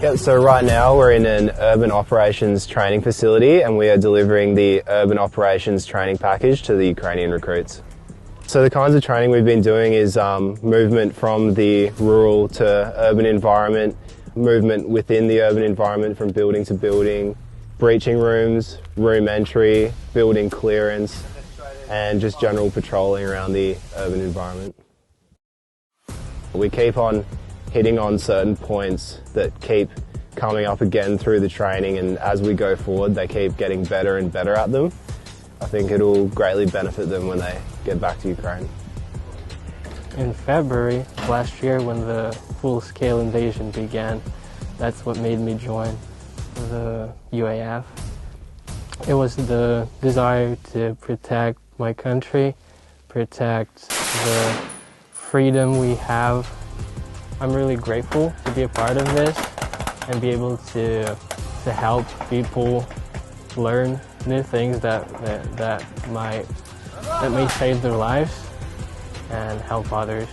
Yep, so right now we're in an urban operations training facility and we are delivering the urban operations training package to the Ukrainian recruits. So the kinds of training we've been doing is movement from the rural to urban environment, movement within the urban environment from building to building, breaching rooms, room entry, building clearance, and just general patrolling around the urban environment. We keep on hitting on certain points that keep coming up again through the training, and as we go forward they keep getting better and better at them. I think it'll greatly benefit them when they get back to Ukraine. In February last year, when the full-scale invasion began, that's what made me join the UAF. It was the desire to protect my country, protect the freedom we have. I'm really grateful to be a part of this and be able to help people learn new things that may save their lives and help others.